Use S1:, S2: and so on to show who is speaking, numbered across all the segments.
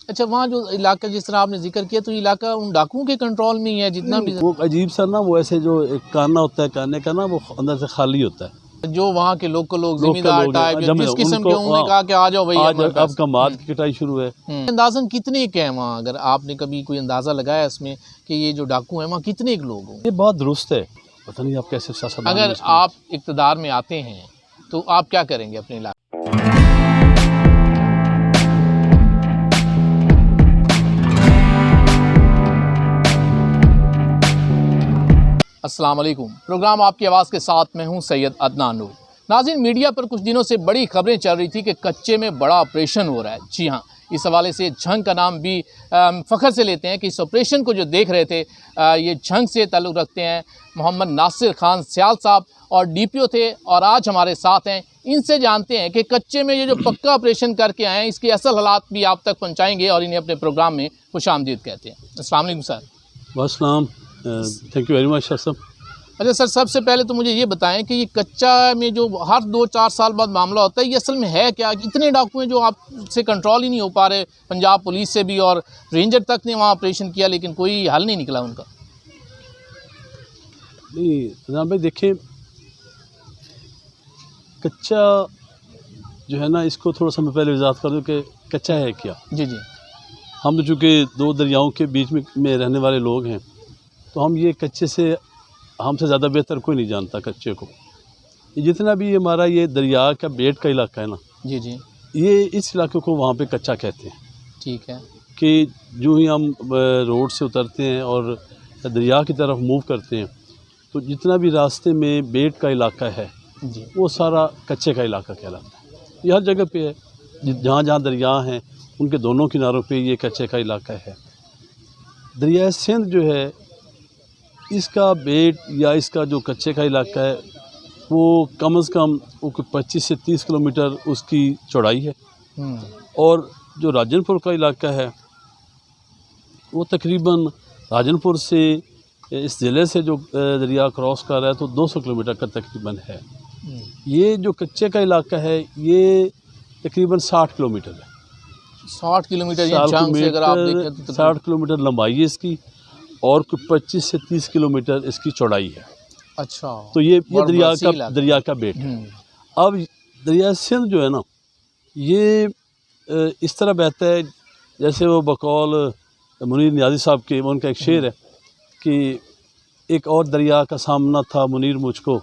S1: अच्छा, वहाँ जो इलाका जिस तरह आपने जिक्र किया, तो ये इलाका उन डाकुओं के कंट्रोल में ही है जितना भी?
S2: वो अजीब सा ना, वो ऐसे जो एक काना होता है, काने का ना वो अंदर से खाली होता है।
S1: जो वहाँ के लोकल लोग जिम्मेदार टाइप जिस किस्म के, उन्होंने कहा कि आ जाओ भाई,
S2: आज अब कमाद की कटाई शुरू है।
S1: अंदाजन कितने के हैं वहाँ, अगर आपने कभी कोई अंदाज़ा लगाया इसमें कि ये जो डाकू हैं वहाँ कितने लोग हों?
S2: ये बहुत दुरुस्त है, पता नहीं आप कैसे सियासतदान।
S1: अगर आप इक़्तिदार में आते हैं तो आप क्या करेंगे अपने इलाके? अस्सलाम वालेकुम। प्रोग्राम आपकी आवाज़ के साथ मैं हूं सैयद अदनान नूर। नाज़रीन, मीडिया पर कुछ दिनों से बड़ी खबरें चल रही थी कि कच्चे में बड़ा ऑपरेशन हो रहा है। जी हाँ, इस हवाले से झंग का नाम भी फ़ख्र से लेते हैं कि इस ऑपरेशन को जो देख रहे थे ये झंग से ताल्लुक़ रखते हैं मोहम्मद नासिर खान सियाल साहब, और DPO थे और आज हमारे साथ हैं। इनसे जानते हैं कि कच्चे में ये जो पक्का ऑपरेशन करके आए हैं इसके असल हालात भी आप तक पहुँचाएँगे और इन्हें अपने प्रोग्राम में खुशामदीद कहते हैं। अस्सलाम वालेकुम सर।
S2: वालेकुम, thank you very much sir.
S1: अच्छा सर, सबसे पहले तो मुझे ये बताएं कि ये कच्चा में जो हर 2-4 साल बाद मामला होता है, ये असल में है क्या? इतने डाकू हैं जो आपसे कंट्रोल ही नहीं हो पा रहे, पंजाब पुलिस से भी, और रेंजर तक ने वहाँ ऑपरेशन किया लेकिन कोई हल नहीं निकला उनका।
S2: नहीं जनाब भाई, देखिए कच्चा जो है ना, इसको थोड़ा सा मैं पहले वजाहत कर दूँ कि कच्चा है क्या। जी जी, हम तो चूँकि दो दरियाओं के बीच में रहने वाले लोग हैं, तो हम ये कच्चे से हमसे ज़्यादा बेहतर कोई नहीं जानता कच्चे को। जितना भी हमारा ये दरिया का बेट का इलाका है ना, जी जी, ये इस इलाके को वहाँ पे कच्चा कहते हैं। ठीक है, कि जो ही हम रोड से उतरते हैं और दरिया की तरफ मूव करते हैं, तो जितना भी रास्ते में बेट का इलाका है जी, वो सारा कच्चे का इलाका कहलाता है। ये हर जगह पे है, जहाँ जहाँ दरिया हैं उनके दोनों किनारों पे ये कच्चे का इलाका है। दरिया सिंध जो है, इसका बेट या इसका जो कच्चे का इलाका है वो कम से कम 25 से 30 किलोमीटर उसकी चौड़ाई है, और जो राजनपुर का इलाका है वो तकरीबन राजनपुर से इस ज़िले से जो दरिया क्रॉस कर रहा है तो 200 किलोमीटर का तकरीबन है। ये जो कच्चे का इलाका है ये तकरीबन 60 किलोमीटर है। 60 किलोमीटर, 60 किलोमीटर लंबाई है इसकी, और 25 से 30 किलोमीटर इसकी चौड़ाई है। अच्छा, तो ये दरिया का बेट है। अब दरिया सिंध जो है ना, ये इस तरह बहता है जैसे वो बकौल मुनीर नियाज़ी साहब के, उनका एक शेर है कि एक और दरिया का सामना था मुनीर मुझको,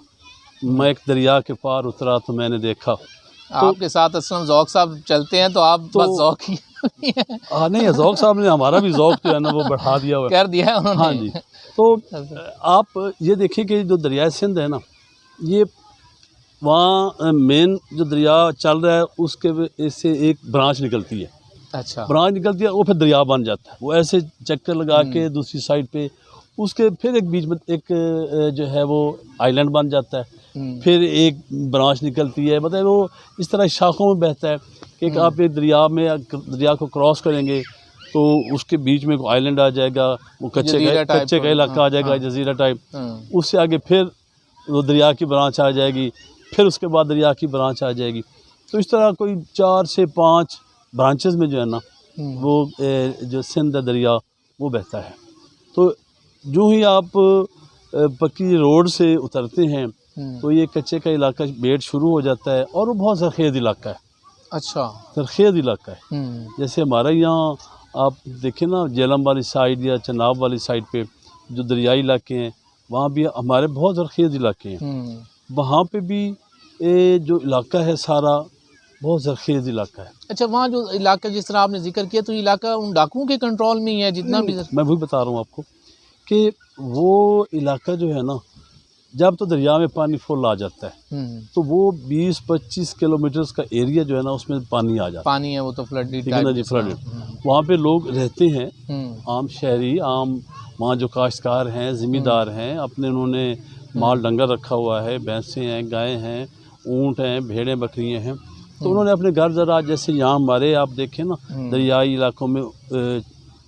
S2: मैं एक दरिया के पार उतरा तो मैंने देखा। तो आपके साथ असलम ज़ौक़ साहब चलते हैं तो आप तो बस ज़ौक़ ही नहीं, ज़ौक़ साहब ने हमारा भी ज़ौक़ जो है ना वो बढ़ा दिया हुआ कर दिया है उन्होंने। हाँ जी, तो आप ये देखिए कि जो दरिया सिंध है ना, ये वहाँ मेन जो दरिया चल रहा है उसके इससे एक ब्रांच निकलती है। अच्छा, ब्रांच निकलती है, वो फिर दरिया बन जाता है। वो ऐसे चक्कर लगा के दूसरी साइड पे उसके फिर एक बीच में एक जो है वो आइलैंड बन जाता है, फिर एक ब्रांच निकलती है। मतलब वो इस तरह शाखों में बहता है कि आप एक दरिया को क्रॉस करेंगे तो उसके बीच में आइलैंड आ जाएगा, वो कच्चे का इलाका आ जाएगा, जजीरा टाइप। उससे आगे फिर वो दरिया की ब्रांच आ जाएगी, फिर उसके बाद दरिया की ब्रांच आ जाएगी। तो इस तरह कोई 4 से 5 ब्रांचेस में जो है ना वो जो सिंध दरिया वो बहता है। तो जो ही आप पक्की रोड से उतरते हैं तो ये कच्चे का इलाका बेट शुरू हो जाता है, और वो बहुत सरखेज़ इलाका है। अच्छा, सरखेज़ इलाका है। जैसे हमारे यहाँ आप देखें ना, जेलम वाली साइड या चनाब वाली साइड पे जो दरियाई इलाके हैं, वहाँ भी हमारे बहुत सरखेज़ इलाके हैं। वहाँ पे भी जो इलाका है सारा बहुत सरखेज़ इलाका है। अच्छा, वहाँ जो इलाका जिस तरह आपने जिक्र किया, तो इलाका उन डाकुओं के कंट्रोल में ही है जितना भी? मैं वही बता रहा हूँ आपको कि वो इलाका जो है ना, जब तो दरिया में पानी फुल आ जाता है तो वो 20-25 किलोमीटर का एरिया जो है ना उसमें पानी आ जाता है। पानी है वो तो फ्लडेड, ठीक है ना जी, फ्लडेड। वहाँ पे लोग रहते हैं, आम शहरी, आम वहाँ जो काश्तकार हैं, ज़मींदार हैं, अपने उन्होंने माल डंगर रखा हुआ है, भैंसें हैं, गायें हैं, ऊँट हैं, भेड़ें बकरियाँ हैं। तो उन्होंने अपने घर ज़रा जैसे यहाँ हमारे आप देखें ना दरियाई इलाकों में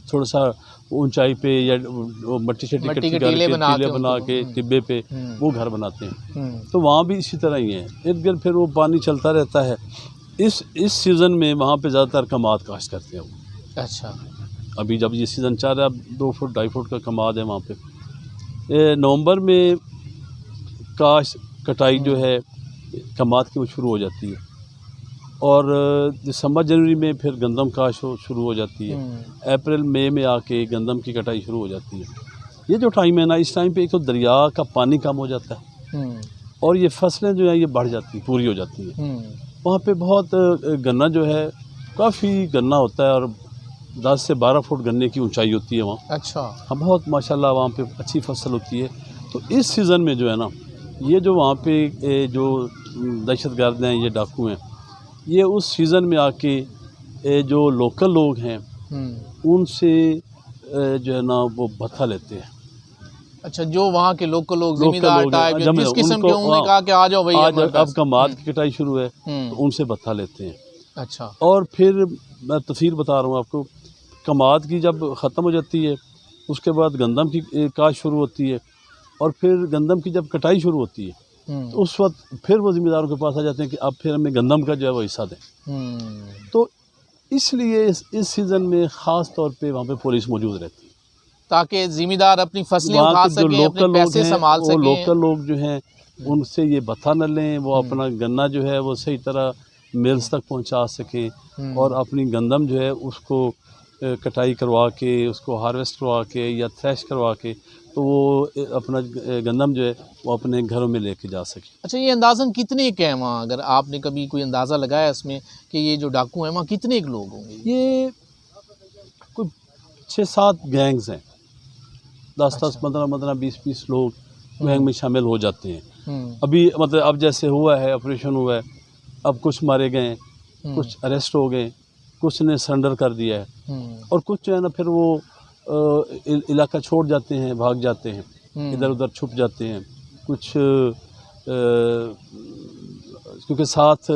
S2: थोड़ा सा ऊंचाई पे या मट्टी के टीले बना के टिब्बे पे वो घर बनाते हैं। तो वहाँ भी इसी तरह ही है, इर्द गिर्द फिर वो पानी चलता रहता है। इस सीज़न में वहाँ पे ज़्यादातर कमाद काश्त करते हैं वो।
S1: अच्छा।
S2: अभी जब ये सीज़न चल रहा है 2 फुट 2.5 फुट का कमाद है वहाँ पे। नवंबर में काश कटाई जो है कमाद की वो शुरू हो जाती है और दिसंबर जनवरी में फिर गंदम काश शुरू हो जाती है। अप्रैल मई में आके गंदम की कटाई शुरू हो जाती है। ये जो टाइम है ना, इस टाइम पे एक तो दरिया का पानी कम हो जाता है और ये फसलें जो है ये बढ़ जाती हैं, पूरी हो जाती हैं। वहाँ पे बहुत गन्ना जो है काफ़ी गन्ना होता है और 10 से 12 फुट गन्ने की ऊंचाई होती है वहाँ।
S1: अच्छा।
S2: हाँ, बहुत माशाल्लाह वहाँ पे अच्छी फसल होती है। तो इस सीज़न में जो है ना, ये जो वहाँ पे जो दहशतगर्द हैं, ये डाकू हैं, ये उस सीज़न में आके जो लोकल लोग हैं उनसे जो है ना वो भत्ता लेते हैं।
S1: अच्छा, जो वहाँ के लोकल लोग ज़मींदार टाइप जिस किस्म के, उन्होंने कहा कि आ जाओ भैया,
S2: आज अब कमाद की कटाई शुरू है तो उनसे भत्ता लेते हैं।
S1: अच्छा।
S2: और फिर मैं तफसील बता रहा हूँ आपको, कमाद की जब ख़त्म हो जाती है उसके बाद गंदम की काश शुरू होती है और फिर गंदम की जब कटाई शुरू होती है तो उस वक्त फिर वो ज़िम्मेदारों के पास आ जाते हैं कि अब फिर हमें गंदम का जो है वो हिस्सा दें। तो इसलिए इस सीज़न में ख़ास तौर पे वहाँ पे पुलिस मौजूद रहती है
S1: ताकि ज़िम्मेदार अपनी फसलें उठा सकें, अपने पैसे संभाल सकें।
S2: लोकल लोग जो हैं उनसे ये भत्ता न लें, वो अपना गन्ना जो है वो सही तरह मिल्स तक पहुंचा सकें और अपनी गंदम जो है उसको कटाई करवा के, उसको हार्वेस्ट करवा के या थ्रेश करवा के, तो वो अपना गंदम जो है वो अपने घरों में लेके जा सके।
S1: अच्छा, ये अंदाज़न कितने के हैं वहाँ, अगर आपने कभी कोई अंदाज़ा लगाया इसमें कि ये जो डाकू हैं वहाँ कितने के लोग होंगे?
S2: ये कोई 6-7 गैंग्स हैं, 10-10, 15-15, 20-20 लोग गैंग में शामिल हो जाते हैं। अभी मतलब अब जैसे हुआ है, ऑपरेशन हुआ है, अब कुछ मारे गए, कुछ अरेस्ट हो गए, कुछ ने सरेंडर कर दिया है और कुछ जो है ना फिर वो इलाका छोड़ जाते हैं, भाग जाते हैं, इधर उधर छुप जाते हैं। कुछ क्योंकि साथ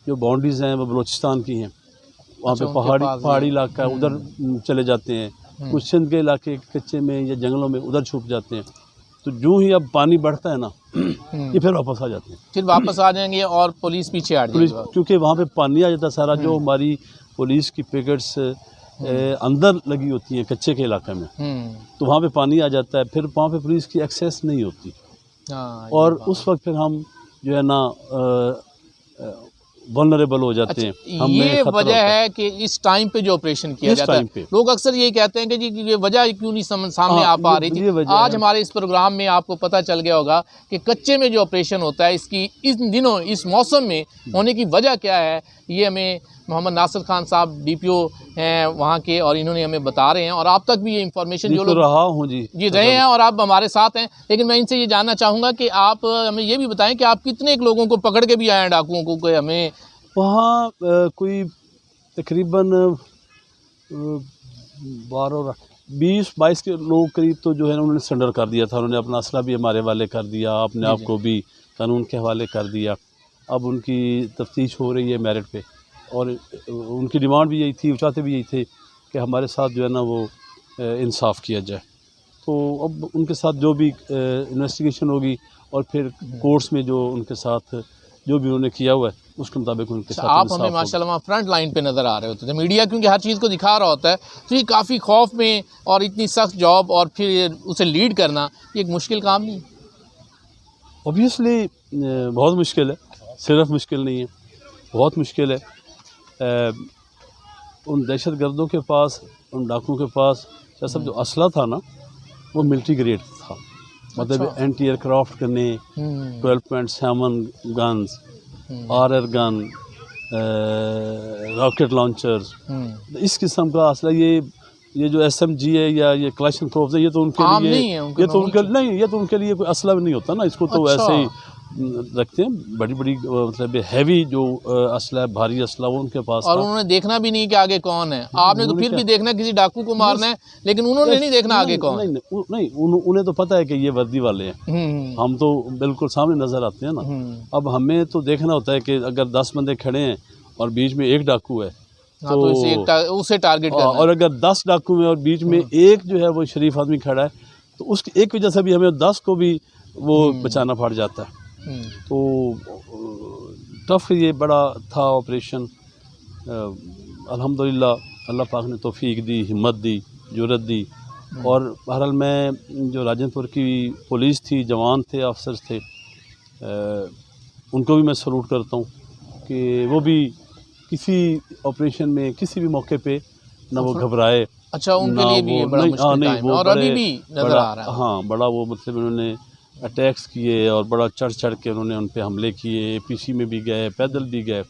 S2: जो बाउंड्रीज़ हैं वो बलूचिस्तान की हैं, वहाँ पे पहाड़ी इलाका है, उधर चले जाते हैं। कुछ सिंध के इलाके कच्चे में या जंगलों में उधर छुप जाते हैं। तो जो ही अब पानी बढ़ता है ना ये फिर वापस आ जाते हैं,
S1: फिर वापस आ जाएंगे और पुलिस पीछे हट जाएगी,
S2: क्योंकि वहाँ पे पानी आ जाता है सारा। जो हमारी पुलिस की पिकेट्स अंदर लगी होती हैं कच्चे के इलाके में, तो वहाँ पे पानी आ जाता है, फिर वहाँ पे पुलिस की एक्सेस नहीं होती। और उस वक्त फिर हम जो है ना वल्नरेबल हो जाते हैं।
S1: ये वजह है कि इस टाइम पे जो ऑपरेशन किया जाता है, लोग अक्सर यही कहते हैं कि जी ये वजह क्यों नहीं सामने आ पा रही थी। आज हमारे इस प्रोग्राम में आपको पता चल गया होगा कि कच्चे में जो ऑपरेशन होता है इसकी इन दिनों इस मौसम में होने की वजह क्या है, ये हमें मोहम्मद नासिर खान साहब DPO हैं वहाँ के, और इन्होंने हमें बता रहे हैं और आप तक भी ये इन्फॉर्मेशन जो लोग
S2: रहा हूँ जी
S1: रहे हैं और आप हमारे साथ हैं। लेकिन मैं इनसे ये जानना चाहूँगा कि आप हमें ये भी बताएं कि आप कितने लोगों को पकड़ के भी आए हैं, डाकुओं को, कोई हमें
S2: वहाँ कोई तकरीबन 20-22 के लोग करीब तो जो है उन्होंने सरेंडर कर दिया था। उन्होंने अपना असला भी हमारे हवाले कर दिया, अपने आप को भी कानून के हवाले कर दिया। अब उनकी तफ्तीश हो रही है मेरिट पे और उनकी डिमांड भी यही थी, वो चाहते भी यही थे कि हमारे साथ जो है ना वो इंसाफ किया जाए। तो अब उनके साथ जो भी इन्वेस्टिगेशन होगी और फिर कोर्ट्स में जो उनके साथ जो भी उन्होंने किया हुआ है उसके मुताबिक उनके साथ
S1: आप हमें माशाल्लाह फ्रंट लाइन पे नज़र आ रहे होते थे। मीडिया क्योंकि हर चीज़ को दिखा रहा होता है, तो ये काफ़ी खौफ में, और इतनी सख्त जॉब और फिर उसे लीड करना ये एक मुश्किल काम नहीं?
S2: ऑब्वियसली बहुत मुश्किल है, सिर्फ मुश्किल नहीं है, बहुत मुश्किल है। उन दहशत गर्दों के पास, उन डाकुओं के पास सब जो असला था ना वो मिलिट्री ग्रेड था। मतलब एंटी एयरक्राफ्ट गने, 12.7 guns, RR gun, rocket launchers, इस किस्म का असला। ये जो SMG है या ये क्लैशनकोव है, ये तो उनके लिए ये तो उनके लिए कोई असला नहीं होता ना। इसको तो ऐसे ही रखते हैं, बड़ी बड़ी मतलब हैवी जो असला है, भारी असला, वो उनके पास।
S1: और उन्होंने देखना भी नहीं कि आगे कौन है। आपने तो फिर भी देखना किसी डाकू को मारना है, लेकिन उन्होंने नहीं देखना आगे कौन।
S2: नहीं, उन्हें तो पता है कि ये वर्दी वाले हैं, हम तो बिल्कुल सामने नजर आते हैं ना। अब हमें तो देखना होता है कि अगर 10 बंदे खड़े हैं और बीच में एक डाकू है
S1: तो उसे टारगेट करना है।
S2: और अगर 10 डाकू में और बीच में एक जो है वो शरीफ आदमी खड़ा है तो उसकी एक वजह से भी हमें 10 को भी वो बचाना पड़ जाता है। तो टफ ये बड़ा था ऑपरेशन। अल्हम्दुलिल्लाह अल्लाह पाक ने तौफीक दी, हिम्मत दी, जुर्रत दी। और बहरहाल मैं जो राजनपुर की पुलिस थी, जवान थे, अफसर थे, उनको भी मैं सलूट करता हूँ कि वो भी किसी ऑपरेशन में किसी भी मौके पे ना वो घबराए।
S1: अच्छा, उनके लिए भी ये बड़ा मुश्किल टाइम है और अभी भी नजर आ रहा है।
S2: हाँ, बड़ा वो मतलब उन्होंने अटैक्स किए और बड़ा चढ़ चढ़ के उन्होंने उन पे हमले किए, APC में भी गए, पैदल भी गए।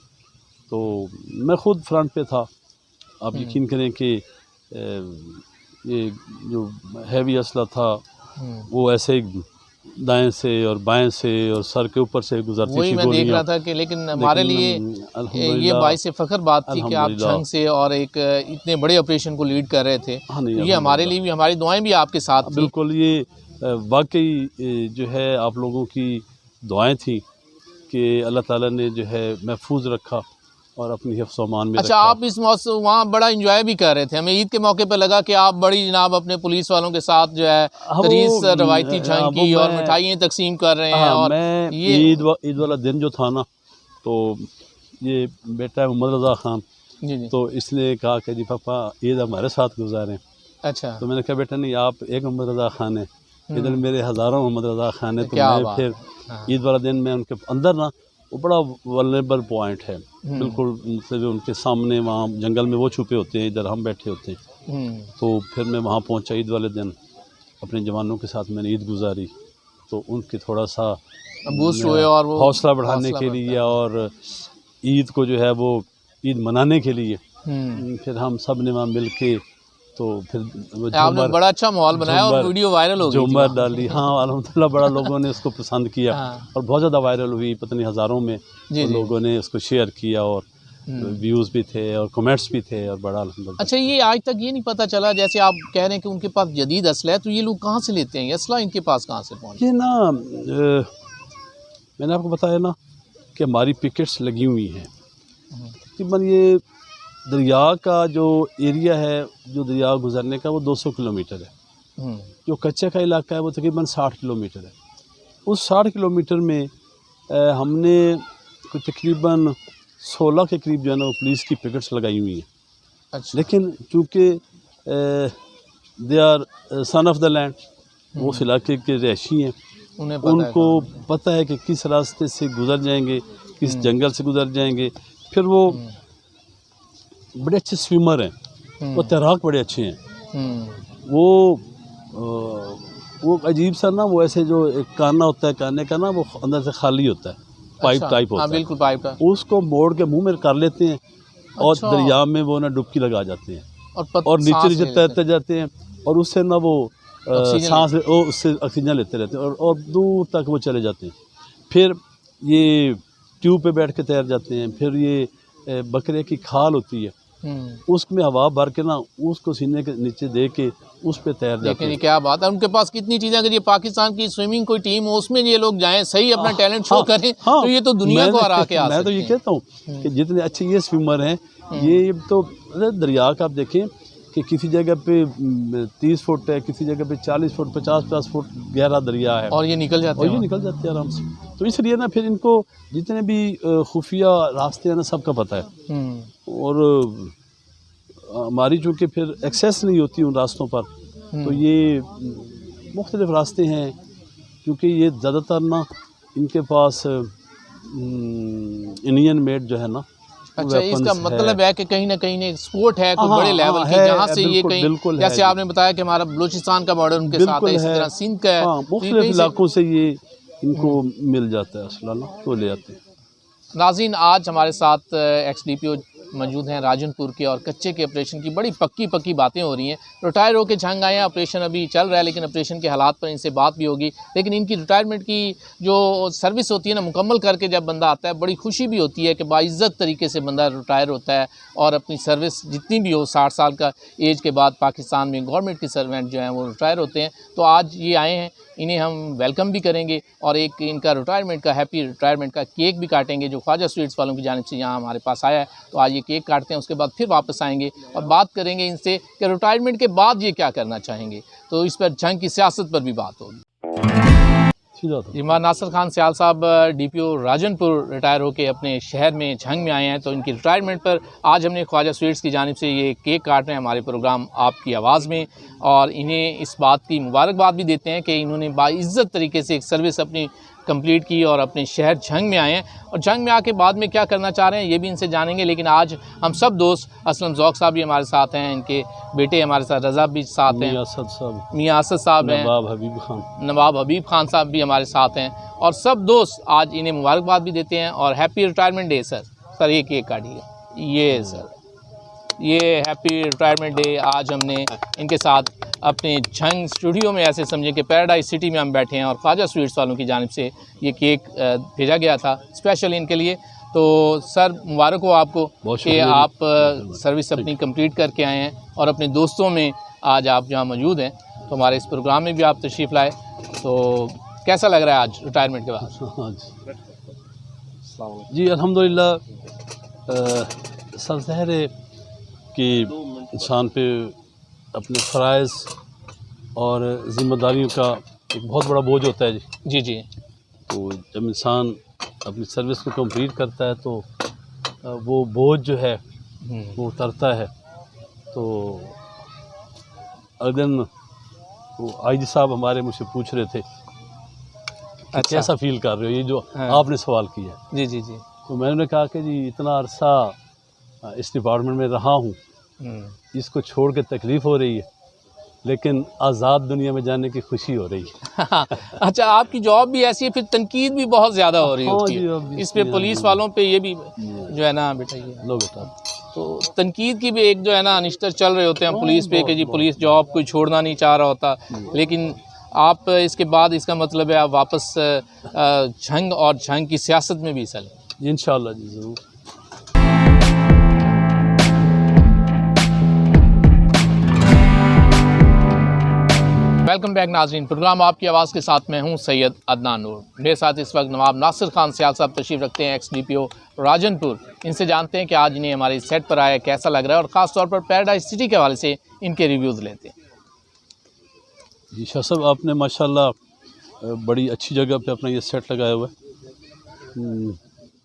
S2: तो मैं ख़ुद फ्रंट पे था। आप यकीन करें कि ये जो हैवी असला था वो ऐसे दाएं से और बाएं से और सर के ऊपर से गुजरती थी
S1: वही मैं देख रहा था कि लेकिन हमारे लिए ये बाइस फ़ख्र बात थी कि आप जंग से और एक इतने बड़े ऑपरेशन को लीड कर रहे थे। तो ये हमारे लिए भी, हमारी दुआएं भी आपके साथ थी।
S2: बिल्कुल, ये वाकई जो है आप लोगों की दुआएं थी कि अल्लाह ताला ने जो है महफूज रखा और अपनी हिफ्ज़ व अमान में
S1: अच्छा,
S2: रखा।
S1: आप इस मौसम वहाँ बड़ा इंजॉय भी कर रहे थे। हमें ईद के मौके पर लगा कि आप बड़ी जनाब अपने पुलिस वालों के साथ जो है तरीस रवायती जंग की और मिठाइयाँ तकसीम कर रहे हैं। और
S2: मैं
S1: ये
S2: ईद वाला दिन जो था ना, तो ये बेटा है मोहम्मद रज़ा ख़ान,
S1: जी
S2: तो इसने कहा कि जी पापा ईद हमारे साथ गुजारें।
S1: अच्छा, तो
S2: मैंने कहा बेटा नहीं, आप एक मोहम्मद रज़ा ख़ान है, इधर मेरे हज़ारों मोहम्मद रज़ा ख़ान है। तो मैं फिर ईद वाला दिन मैं उनके अंदर ना, वो बड़ा वल्नरेबल पॉइंट है, बिल्कुल मतलब उनके सामने वहाँ जंगल में वो छुपे होते हैं, इधर हम बैठे होते हैं। तो फिर मैं वहाँ पहुँचा ईद वाले दिन, अपने जवानों के साथ मैंने ईद गुजारी। तो उनके थोड़ा सा
S1: बूस्ट हुए और वो
S2: हौसला बढ़ाने के लिए और ईद को जो है वो ईद मनाने के लिए फिर हम सब ने वहाँ मिल के, तो फिर
S1: आपने बड़ा अच्छा माहौल बनाया और वीडियो वायरल हो गई,
S2: झूमर डाली। हाँ, अल्हम्दुलिल्लाह बड़ा लोगों ने उसको पसंद किया और बहुत ज़्यादा वायरल हुई, पता नहीं हज़ारों में लोगों ने उसको शेयर किया और व्यूज़ भी थे और कमेंट्स भी थे और बड़ा अल्हम्दुलिल्लाह।
S1: अच्छा, ये आज तक ये नहीं पता चला, जैसे आप कह रहे हैं कि उनके पास जदीद असला है, तो ये लोग कहाँ से लेते हैं? ये असला इनके पास कहाँ से पहुँचा?
S2: ये ना मैंने आपको बताया ना कि हमारी पिकेट्स लगी हुई हैं। तकरीबन ये दरिया का जो एरिया है, जो दरिया गुजरने का, वो 200 किलोमीटर है। जो कच्चे का इलाका है वो तकरीबन 60 किलोमीटर है। उस 60 किलोमीटर में हमने कोई तकरीबन 16 के करीब जो है ना वो पुलिस की पिकेट्स लगाई हुई हैं।
S1: अच्छा।
S2: लेकिन चूँकि they are son of the land, वो उस इलाके के रहायशी हैं, उनको पता है कि किस रास्ते से गुज़र जाएंगे, किस जंगल से गुज़र जाएंगे। फिर वो बड़े अच्छे स्विमर हैं, वो तैराक बड़े अच्छे हैं। वो अजीब सा ना, वो ऐसे जो एक काना होता है, काने का ना वो अंदर से खाली होता है, पाइप टाइप होता है,
S1: बिल्कुल पाइप टाइप,
S2: उसको मोड़ के मुंह में कर लेते हैं और दरिया में वो ना डुबकी लगा जाते हैं और नीचे नीचे तैरते जाते हैं और उससे ना वो सांस उससे ऑक्सीजन लेते रहते हैं और दूर तक वो चले जाते हैं। फिर ये ट्यूब पे बैठ के तैर जाते हैं। फिर ये बकरे की खाल होती है, उसमें हवा भर के ना उसको सीने के नीचे दे के उस पे तैर जाते हैं।
S1: क्या बात है, उनके पास कितनी चीज़ें। अगर ये पाकिस्तान की स्विमिंग कोई टीम हो उसमें ये लोग जाएं, सही अपना टैलेंट शो करें, तो ये तो दुनिया को हरा के आ सकते हैं।
S2: मैं तो ये कहता हूँ कि जितने अच्छे ये स्विमर हैं, ये तो दरिया का आप देखें कि किसी जगह पे 30 फुट है, किसी जगह पे 40 फुट 50 फुट गहरा दरिया है और ये निकल जाते हैं आराम से। तो इसलिए ना फिर इनको जितने भी खुफिया रास्ते हैं ना सबका पता है और हमारी चूँकि फिर एक्सेस नहीं होती उन रास्तों पर, तो ये मुख्तलिफ रास्ते हैं। क्योंकि ये ज़्यादातर ना इनके पास इंडियन मेड जो है ना।
S1: अच्छा, इसका मतलब है कि कहीं ना कहीं स्पोर्ट है कोई बड़े लेवल की, जहाँ से ये कहीं जैसे आपने बताया कि हमारा बलूचिस्तान का बॉर्डर उनके साथ है, इसी तरह सिंध का है,
S2: मुख्तलिफ इलाकों से ये इनको मिल जाता है असला ना, तो ले आते हैं।
S1: नाज़रीन, आज हमारे साथ एक्स-DPO मौजूद हैं राजनपुर के और कच्चे के ऑपरेशन की बड़ी पक्की बातें हो रही हैं। रिटायर होकर झंग आए हैं, ऑपरेशन अभी चल रहा है, लेकिन ऑपरेशन के हालात पर इनसे बात भी होगी। लेकिन इनकी रिटायरमेंट की जो सर्विस होती है ना, मुकम्मल करके जब बंदा आता है, बड़ी खुशी भी होती है कि बाइज़्ज़त तरीके से बंदा रिटायर होता है और अपनी सर्विस जितनी भी हो 60 साल का एज के बाद पाकिस्तान में गवर्नमेंट के सर्वेंट जो हैं वो रिटायर होते हैं। तो आज ये आए हैं, इन्हें हम वेलकम भी करेंगे और एक इनका रिटायरमेंट का हैप्पी रिटायरमेंट का केक भी काटेंगे जो ख्वाजा स्वीट्स वालों की जानिब से यहाँ हमारे पास आया है। तो आज ये केक काटते हैं, उसके बाद फिर वापस आएंगे और बात करेंगे इनसे कि रिटायरमेंट के बाद ये क्या करना चाहेंगे। तो इस पर जंग की सियासत पर भी बात होगी। इमाम नासिर खान सियाल साहब DPO राजनपुर रिटायर होकर अपने शहर में झंग में आए हैं, तो इनकी रिटायरमेंट पर आज हमने ख्वाजा स्वीट्स की जानिब से ये केक काट रहे हैं हमारे प्रोग्राम आपकी आवाज़ में, और इन्हें इस बात की मुबारकबाद भी देते हैं कि इन्होंने बाइज़्ज़त तरीके से एक सर्विस अपनी कंप्लीट की और अपने शहर झंग में आए हैं, और झंग में आके बाद में क्या करना चाह रहे हैं ये भी इनसे जानेंगे। लेकिन आज हम सब दोस्त, असलम ज़ौक साहब भी हमारे साथ हैं, इनके बेटे हमारे साथ, रज़ा भी साथ हैं, मियाँ असद साहब हैं, नवाब हबीब खान साहब भी हमारे साथ हैं, और सब दोस्त आज इन्हें मुबारकबाद भी देते हैं और happy retirement day sir. Sir ये केक काटिए, ये सर ये हैप्पी रिटायरमेंट डे। आज हमने इनके साथ अपने झंग स्टूडियो में, ऐसे समझें कि पैराडाइज सिटी में हम बैठे हैं, और ख्वाजा स्वीट्स वालों की जानिब से ये केक भेजा गया था स्पेशल इनके लिए। तो सर मुबारक हो आपको कि आप सर्विस अपनी कंप्लीट करके आए हैं और अपने दोस्तों में आज आप जहाँ मौजूद हैं, तो हमारे इस प्रोग्राम में भी आप तशरीफ़ लाए, तो कैसा लग रहा है आज रिटायरमेंट के बाद?
S2: जी अल्हम्दुलिल्लाह, सब ज़ाहिर है कि इंसान पे अपने फ़राइज़ और ज़िम्मेदारियों का एक बहुत बड़ा बोझ होता है जी।
S1: जी।
S2: तो जब इंसान अपनी सर्विस को कंप्लीट करता है तो वो बोझ जो है वो उतरता है। तो अगले दिन वो IG साहब हमारे मुझसे पूछ रहे थे कि कैसा फील कर रहे हो, ये जो आपने सवाल किया।
S1: जी।
S2: तो मैंने कहा कि जी इतना अरसा इस डिपार्टमेंट में रहा हूँ, इसको छोड़ के तकलीफ़ हो रही है, लेकिन आज़ाद दुनिया में जाने की खुशी हो रही है।
S1: अच्छा, आपकी जॉब भी ऐसी है, फिर तनकीद भी बहुत ज़्यादा हो रही है इस पे, पुलिस वालों पे ये भी जो है ना बेटा, ये लो बेटा, तो तनकीद की भी एक जो है ना अनिश्तर चल रहे होते हैं पुलिस पे कि जी पुलिस जॉब कोई छोड़ना नहीं चाह रहा होता, लेकिन आप इसके बाद इसका मतलब है आप वापस झंग और झंग की सियासत में भी हिस्सा लें
S2: इंशाअल्लाह जी, ज़रूर।
S1: वेलकम बैक नाज़रीन, प्रोग्राम आपकी आवाज़ के साथ मैं हूं सैयद अदनान नूर। मेरे साथ इस वक्त नवाब नासिर खान सियाल साहब तशरीफ़ रखते हैं, XDPO राजनपुर। इनसे जानते हैं कि आज इन्हें हमारे सेट पर आया कैसा लग रहा है, और ख़ास तौर पर पैराडाइज सिटी के हवाले से इनके रिव्यूज़ लेते हैं।
S2: जी शाह साहब, आपने माशाल्लाह बड़ी अच्छी जगह पे अपना ये सेट लगाया हुआ है।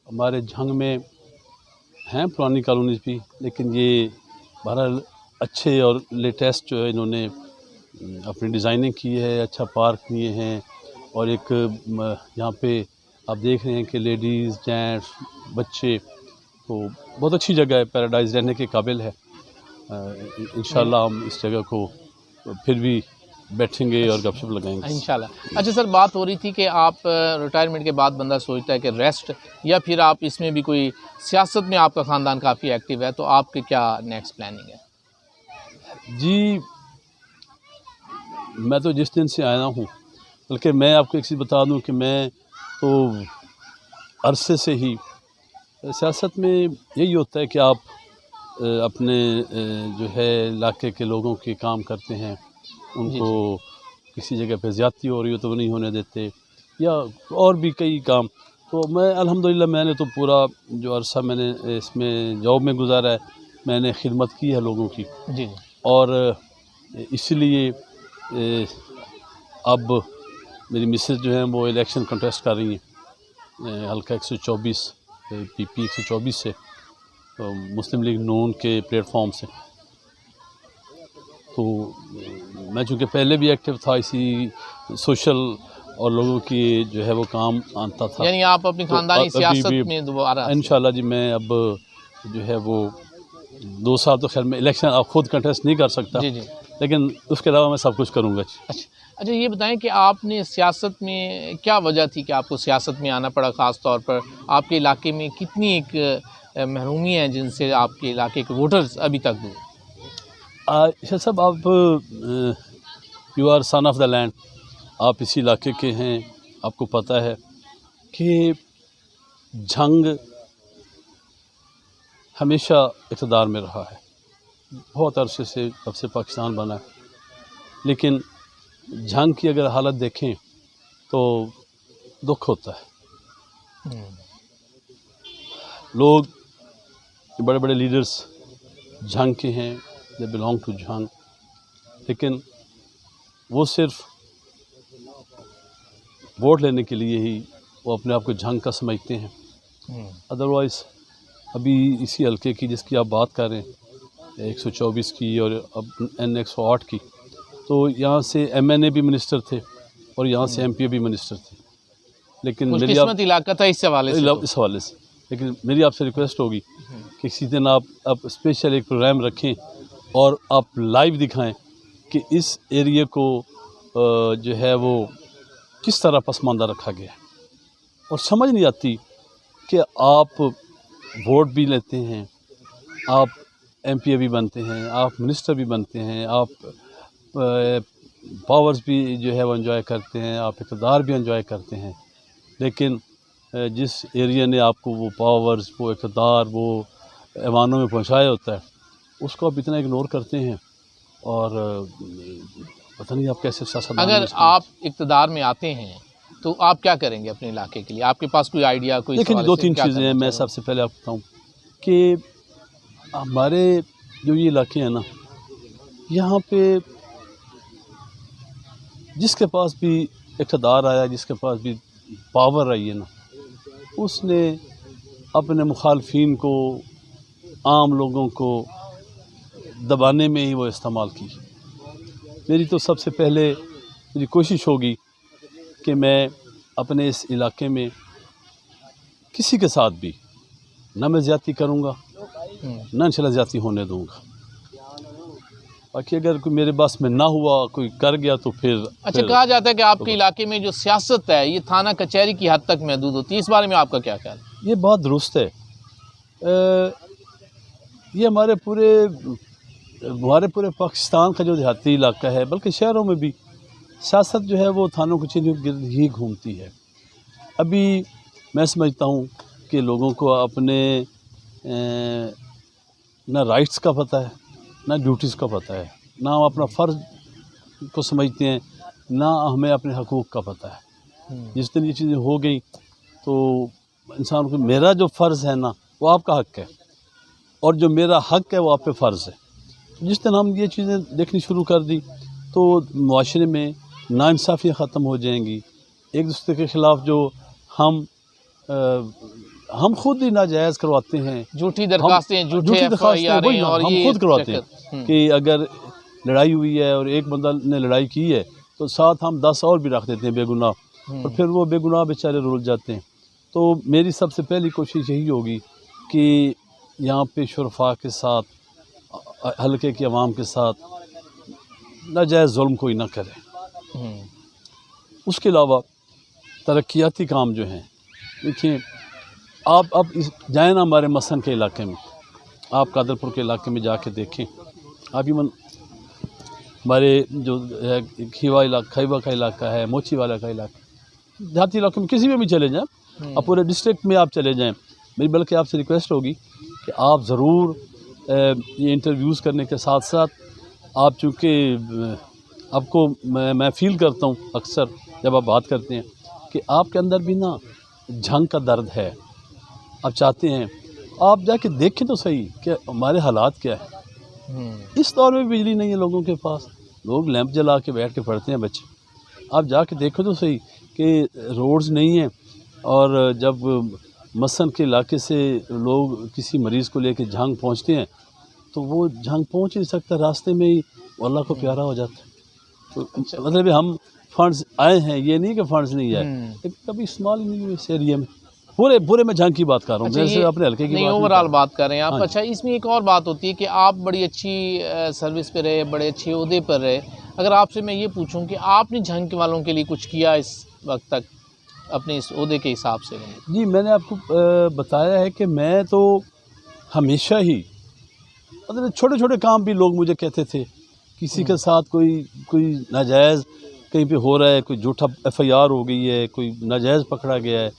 S2: हमारे झंग में हैं पुरानी कॉलोनीज़ भी, लेकिन ये बहरहाल अच्छे और लेटेस्ट जो है इन्होंने अपनी डिज़ाइनिंग की है, अच्छा पार्क किए हैं, और एक यहाँ पे आप देख रहे हैं कि लेडीज़, जेंट्स, बच्चे, तो बहुत अच्छी जगह है, पैराडाइज रहने के काबिल है। इंशाल्लाह हम इस जगह को फिर भी बैठेंगे और गपशप लगाएंगे
S1: इंशाल्लाह। अच्छा सर, बात हो रही थी कि आप रिटायरमेंट के बाद बंदा सोचता है कि रेस्ट, या फिर आप इसमें भी कोई सियासत में आपका ख़ानदान काफ़ी एक्टिव है, तो आपके क्या नेक्स्ट प्लानिंग है?
S2: जी मैं तो जिस दिन से आया हूँ, बल्कि मैं आपको एक चीज़ बता दूँ कि मैं तो अरसे से ही सियासत में यही होता है कि आप अपने जो है इलाके के लोगों के काम करते हैं, उनको किसी जगह पे ज़्यादती हो रही हो तो वो नहीं होने देते, या और भी कई काम। तो मैं अल्हम्दुलिल्लाह मैंने तो पूरा जो अरसा मैंने इसमें जॉब में गुजारा है, मैंने खिदमत की है लोगों की
S1: जी,
S2: और इसलिए अब मेरी मिसेस जो है वो इलेक्शन कंटेस्ट कर रही हैं हल्का 124 PP 124 से, तो मुस्लिम लीग नून के प्लेटफॉर्म से। तो मैं चूँकि पहले भी एक्टिव था इसी सोशल और लोगों की जो है वो काम आता था,
S1: यानी आप अपनी खानदानी सियासत में दोबारा?
S2: इंशाल्लाह जी, मैं अब जो है वो 2 साल तो खैर मैं इलेक्शन अब खुद कंटेस्ट नहीं कर सकता
S1: जी,
S2: लेकिन उसके अलावा मैं सब कुछ करूँगा।
S1: अच्छा ये बताएं कि आपने सियासत में क्या वजह थी कि आपको सियासत में आना पड़ा? ख़ास तौर पर आपके इलाके में कितनी एक महरूमी है जिनसे आपके इलाके के वोटर्स अभी तक दूर?
S2: सब आप you are son of the land, आप इसी इलाके के हैं, आपको पता है कि झंग हमेशा इक़्तिदार में रहा है, बहुत अरसे से जब से पाकिस्तान बना है, लेकिन झंग की अगर हालत देखें तो दुख होता है। लोग बड़े बड़े लीडर्स झंग के हैं, दे बिलोंग टू झंग, लेकिन वो सिर्फ वोट लेने के लिए ही वो अपने आप को झंग का समझते हैं। अदरवाइज़ अभी इसी हल्के की जिसकी आप बात कर रहे हैं 124 की और अब N 108 की, तो यहाँ से MNA भी मिनिस्टर थे और यहाँ से MP भी मिनिस्टर थे। लेकिन मेरी
S1: खुशकिस्मत इलाका था इस हवाले से
S2: इस हवाले से लेकिन मेरी आपसे रिक्वेस्ट होगी कि किसी दिन आप स्पेशल एक प्रोग्राम रखें और आप लाइव दिखाएं कि इस एरिया को जो है वो किस तरह पसमानदा रखा गया है। और समझ नहीं आती कि आप वोट भी लेते हैं, आप MP भी बनते हैं, आप मिनिस्टर भी बनते हैं, आप पावर्स भी जो है वो एंजॉय करते हैं, आप इक़्तिदार भी एंजॉय करते हैं, लेकिन जिस एरिया ने आपको वो पावर्स, वो इक़्तिदार, वो ऐवानों में पहुंचाया होता है, उसको आप इतना इग्नोर करते हैं। और पता नहीं आप कैसे सियासतदान।
S1: अगर आप इक़्तिदार में आते हैं तो आप क्या करेंगे अपने इलाके के लिए? आपके पास कोई आइडिया, कोई?
S2: लेकिन 2-3 चीज़ें हैं। मैं सबसे पहले आपको बताऊँ कि हमारे जो ये इलाके हैं ना, यहाँ पे जिसके पास भी इक़्तिदार आया, जिसके पास भी पावर आई है ना, उसने अपने मुखालफिन को, आम लोगों को दबाने में ही वो इस्तेमाल की। मेरी तो सबसे पहले मेरी कोशिश होगी कि मैं अपने इस इलाके में किसी के साथ भी ना मैं ज़्यादती करूँगा, ना इंशाल्लाह ज़्यादती होने दूँगा। बाकी अगर कोई मेरे बस में ना हुआ, कोई कर गया तो फिर
S1: अच्छा, कहा जाता है कि आपके इलाके में जो सियासत है ये थाना कचहरी की हद तक महदूद होती है, इस बारे में आपका क्या ख्याल है?
S2: ये बात दुरुस्त है। ये हमारे पूरे पाकिस्तान का जो देहाती इलाका है, बल्कि शहरों में भी सियासत जो है वो थानों कचहरियों के गिर्द ही घूमती है। अभी मैं समझता हूँ कि लोगों को अपने ना राइट्स का पता है, ना ड्यूटीज़ का पता है, ना हम अपना फ़र्ज़ को समझते हैं, ना हमें अपने हकूक़ का पता है। जिस दिन ये चीज़ें हो गई तो इंसान को मेरा जो फ़र्ज़ है ना वो आपका हक़ है, और जो मेरा हक़ है वो आप पे फ़र्ज़ है। जिस दिन हम ये चीज़ें देखनी शुरू कर दी तो मुआशरे में नाइंसाफ़ियाँ ख़त्म हो जाएंगी। एक दूसरे के ख़िलाफ़ जो हम खुद ही नाजायज़ करवाते हैं,
S1: झूठी दरखास्तें, झूठे FIR
S2: वही
S1: और
S2: हम
S1: ये
S2: खुद करवाते हैं कि अगर लड़ाई हुई है और एक बंदा ने लड़ाई की है तो साथ हम 10 और भी रख देते हैं बेगुनाह, और फिर वो बेगुनाह बेचारे रुल जाते हैं। तो मेरी सबसे पहली कोशिश यही होगी कि यहाँ पे शुरफा के साथ, हल्के की आवाम के साथ नाजायज़ जुल्म कोई ना करे। उसके अलावा तरक्याती काम जो हैं, देखिए आप अब जाएँ ना हमारे मसन के इलाके में, आप कादरपुर के इलाके में जाके देखें। आप इवन हमारे जो है खैबा का इलाका है, मोची वाला का इलाका, देहाती इलाके में किसी में भी चले जाएँ, अब पूरे डिस्ट्रिक्ट में आप चले जाएँ, मेरी बल्कि आपसे रिक्वेस्ट होगी कि आप ज़रूर ये इंटरव्यूज़ करने के साथ साथ, आप चूँकि आपको मैं फ़ील करता हूँ अक्सर जब आप बात करते हैं कि आपके अंदर भी ना झंग का दर्द है, आप चाहते हैं आप जाके देखें तो सही कि हमारे हालात क्या है। इस दौर में बिजली नहीं है लोगों के पास, लोग लैंप जला के बैठ के पढ़ते हैं बच्चे। आप जाके देखो तो सही कि रोड्स नहीं हैं, और जब मसन के इलाके से लोग किसी मरीज़ को लेके झांग पहुंचते हैं तो वो झांग पहुंच नहीं सकता, रास्ते में ही अल्लाह को प्यारा हो जाता है। तो मतलब हम फंड्स आए हैं, ये नहीं कि फंड्स नहीं आए, लेकिन कभी इस्तेमाल नहीं हुए इस एरिया में। पूरे मैं झांग की बात कर रहा हूँ, जैसे अपने हल्के की
S1: नहीं, ओवरऑल बात कर रहे हैं आप। अच्छा, इसमें एक और बात होती है कि आप बड़ी अच्छी सर्विस पे रहे, बड़े अच्छे ओहदे पर रहे। अगर आपसे मैं ये पूछूं कि आपने झंग वालों के लिए कुछ किया इस वक्त तक अपने इस ओहदे के हिसाब से?
S2: जी, मैंने आपको बताया है कि मैं तो हमेशा ही, मतलब छोटे छोटे काम भी लोग मुझे कहते थे, किसी के साथ कोई नाजायज़ कहीं पे हो रहा है, कोई झूठा FIR हो गई है, कोई नाजायज़ पकड़ा गया है,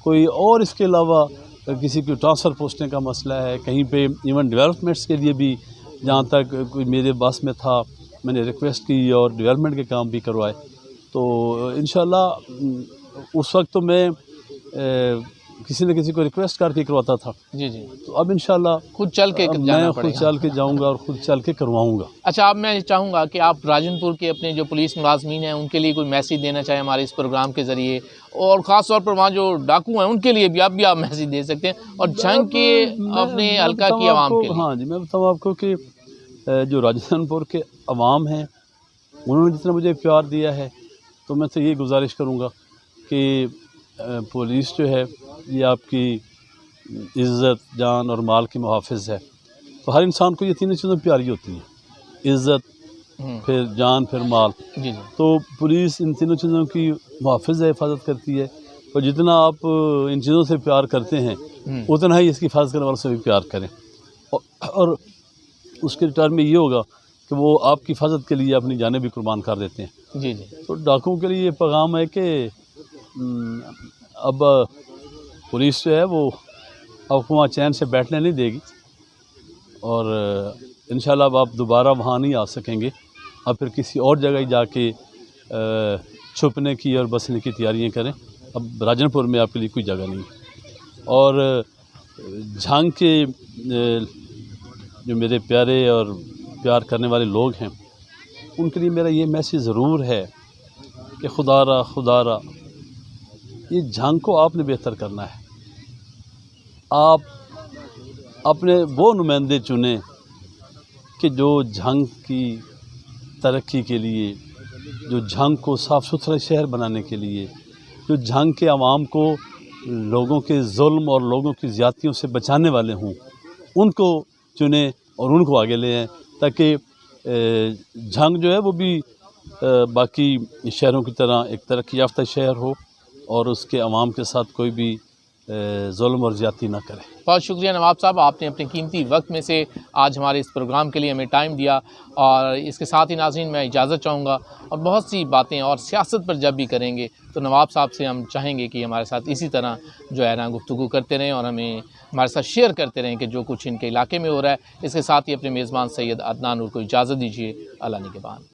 S2: कोई और इसके अलावा किसी की ट्रांसफ़र पोस्टिंग का मसला है, कहीं पे इवन डेवलपमेंट्स के लिए भी जहाँ तक कोई मेरे बस में था मैंने रिक्वेस्ट की और डेवलपमेंट के काम भी करवाए। तो इंशाल्लाह उस वक्त तो मैं किसी न किसी को रिक्वेस्ट करके करवाता था।
S1: जी जी।
S2: तो अब इंशाल्लाह
S1: खुद चल के जाना
S2: मैं खुद
S1: पड़ेगा।
S2: चल के जाऊंगा और खुद चल के करवाऊंगा।
S1: अच्छा, अब मैं चाहूँगा कि आप राजनपुर के अपने जो पुलिस मुलाजमीन हैं उनके लिए कोई मैसेज देना चाहें हमारे इस प्रोग्राम के ज़रिए, और ख़ास तौर पर वहाँ जो डाकू हैं उनके लिए भी आप मैसेज दे सकते हैं, और जंग के अपने हल्का की आवाम के लिए।
S2: हाँ जी, मैं बताऊँ आपको कि जो राजस्थानपुर के अवाम हैं उन्होंने जितना मुझे प्यार दिया है, तो मैं तो ये गुजारिश करूँगा कि पुलिस जो है ये आपकी इज़्ज़त, जान और माल की मुहाफ़िज़ है। तो हर इंसान को ये तीनों चीज़ें प्यारी होती हैं, इज़्ज़त, फिर जान, फिर माल।
S1: जी जी।
S2: तो पुलिस इन तीनों चीज़ों की मुहाफ़िज़ है, हिफाजत करती है। और जितना आप इन चीज़ों से प्यार करते हैं उतना ही इसकी हिफाजत करने वालों से भी प्यार करें, और उसके रिटर्न में ये होगा कि वो आपकी हिफाजत के लिए अपनी जानें भी कुर्बान कर देते हैं।
S1: जी जी।
S2: तो डाकुओं के लिए ये पैगाम है कि अब पुलिस जो है वो आपको वहाँ चैन से बैठने नहीं देगी, और इंशाल्लाह अब आप दोबारा वहाँ नहीं आ सकेंगे। अब फिर किसी और जगह ही जाके छुपने की और बसने की तैयारियां करें। अब राजनपुर में आपके लिए कोई जगह नहीं है। और झांग के जो मेरे प्यारे और प्यार करने वाले लोग हैं उनके लिए मेरा ये मैसेज ज़रूर है कि खुदारा ये झांग को आपने बेहतर करना है। आप अपने वो नुमाइंदे चुने कि जो झांग की तरक्की के लिए, जो झांग को साफ़ सुथरा शहर बनाने के लिए, जो झांग के आवाम को लोगों के जुल्म और लोगों की ज़्यादतियों से बचाने वाले हों, उनको चुने और उनको आगे ले आएँ, ताकि झांग जो है वो भी बाकी शहरों की तरह एक तरक्की याफ्ता शहर हो और उसके अवाम के साथ कोई भी जुल्म और ज़्यादती ना करे।
S1: बहुत शुक्रिया नवाब साहब, आपने अपने कीमती वक्त में से आज हमारे इस प्रोग्राम के लिए हमें टाइम दिया। और इसके साथ ही नाज़रीन मैं इजाज़त चाहूँगा, और बहुत सी बातें और सियासत पर जब भी करेंगे तो नवाब साहब से हम चाहेंगे कि हमारे साथ इसी तरह जो है ना गुफ्तगू करते रहें और हमें हमारे साथ शेयर करते रहें कि जो कुछ इनके इलाके में हो रहा है। इसके साथ ही अपने मेज़बान सैयद अदनान नूर को इजाज़त दीजिए। अल्लाह निगहबान।